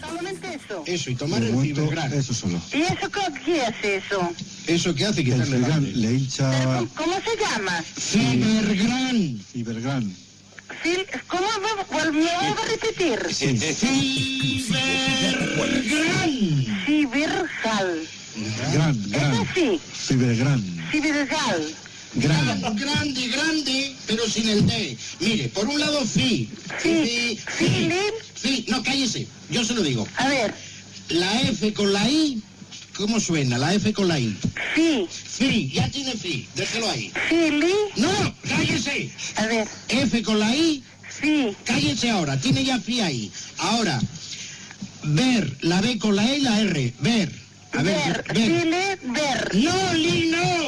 Solamente eso. Eso, y tomar el Fibergran. Eso solo. ¿Y eso qué hace eso? ¿Eso qué hace? El Quitarle la Fibergran hambre. le hincha ¿Cómo se llama? Fibergran. Fibergran. ¿Cómo me voy a repetir? Fibergran. Fibergal. Gran. ¿Es así? Fibergran. Fibergal. Grande, pero sin el D. Mire, por un lado, fi. No, cállese, yo se lo digo. A ver. La F con la I, ¿cómo suena? La F con la I. Fi, ya tiene fi, déjelo ahí. Fili. No, cállese. A ver. F con la I, Sí. cállese ahora, tiene ya fi ahí. Ahora, ver, la B con la E y la R, ver. A ver, ver. File, ver. No, Li, no.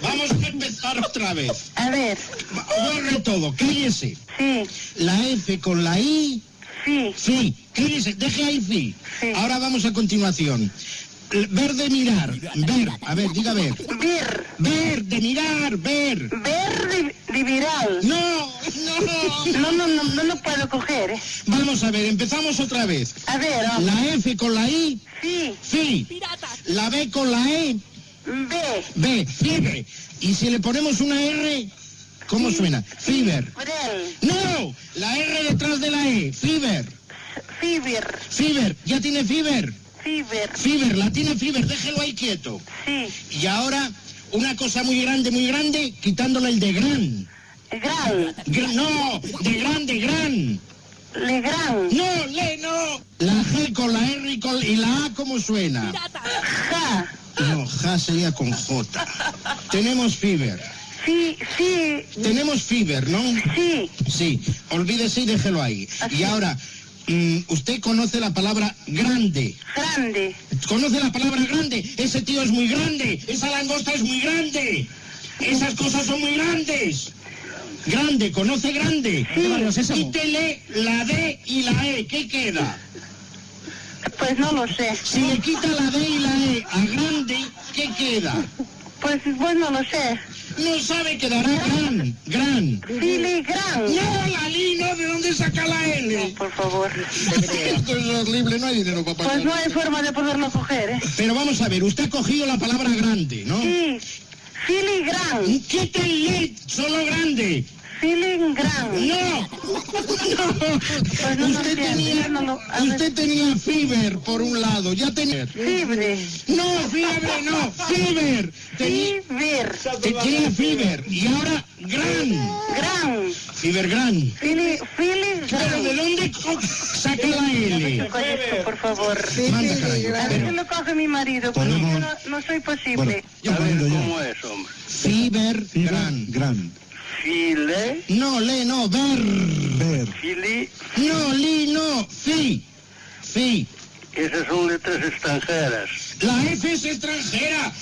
Vamos a empezar otra vez. A ver. Borre todo, cállese. Sí. La F con la I, Sí. fi, cállese, deje ahí fi. Sí. Ahora vamos a continuación. Ver de mirar, ver, a ver, diga ver. Ver. Ver, de mirar, ver. Ver de viral. No. No lo puedo coger. Vamos a ver, empezamos otra vez. A ver. La F con la I, Sí. fi. La B con la E, B, fiebre. Y si le ponemos una R, ¿cómo suena? Fiber. Brel. No, la R detrás de la E, fiber. Fiber. Fiber, ya tiene fiber. Fiber. Fiber, la tiene fiber, déjelo ahí quieto. Sí. Y ahora, una cosa muy grande, quitándole el de gran. Gran. No, de gran. Legrand. No, no. La G con la R y la A, ¿cómo suena? Ja. No, ja sería con J. Tenemos fiber. Sí. Tenemos fiber, ¿no? Sí. Sí, olvídese y déjelo ahí. Así. Y ahora, usted conoce la palabra grande. Grande. ¿Conoce la palabra grande? Ese tío es muy grande, esa langosta es muy grande. Esas cosas son muy grandes. Grande, conoce grande. Sí. Quítele la D y la E, ¿qué queda? Pues no lo sé. Si le quita la D y la E a grande, ¿qué queda? Pues no lo sé. No sabe, quedará gran. Filigran. No, Lali, no, ¿de dónde saca la L? Por favor. Esto es horrible, no hay dinero para pagar. Pues no hay forma de poderlo coger, ¿eh? Pero vamos a ver, usted ha cogido la palabra grande, ¿no? Sí. Filigran. Quítale solo grande. Filigran. No. Pues no Usted tenía. tenía fiber por un lado, ya tenía... Fibre. No, fiebre, no, fiber. Fiber. Tenía fiber. Y ahora Gran. Fibergran. Pero ¿de Filigran. dónde saca la L? Coge esto, por favor. Manda, caray. A ver si lo coge mi marido, porque Podemos- yo no soy posible. Bueno, yo poniendo ya. ¿Cómo es, hombre? Fibergran. Gran. File, No, no, ver. Ver. fili, No, no, fi. esas son letras extranjeras. La F es extranjera,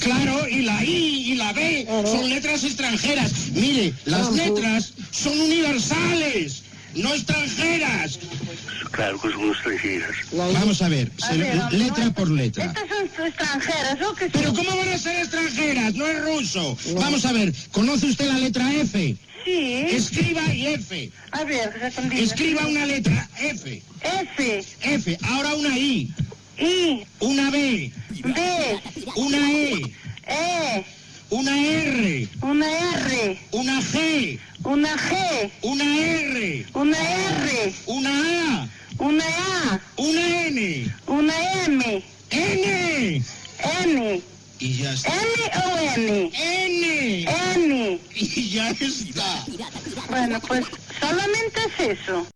claro, y la I y la B son letras extranjeras. Mire, las letras son universales, no extranjeras. Claro que son extranjeras. Vamos a ver, letra por letra. Estas son extranjeras, ¿o qué Pero son? ¿cómo van a ser extranjeras? No es ruso. Vamos a ver, ¿conoce usted la letra F? Sí. Escriba y F. A ver, respondido. Escriba una letra F. F. Ahora una I, I. una B, B. una E, E. una R, Una R. una G, Una G. una R, Una R. una A, Una A. una N, Una M. N. N. Y ya está. N o N. N. N. Y ya está. Bueno, pues solamente es eso.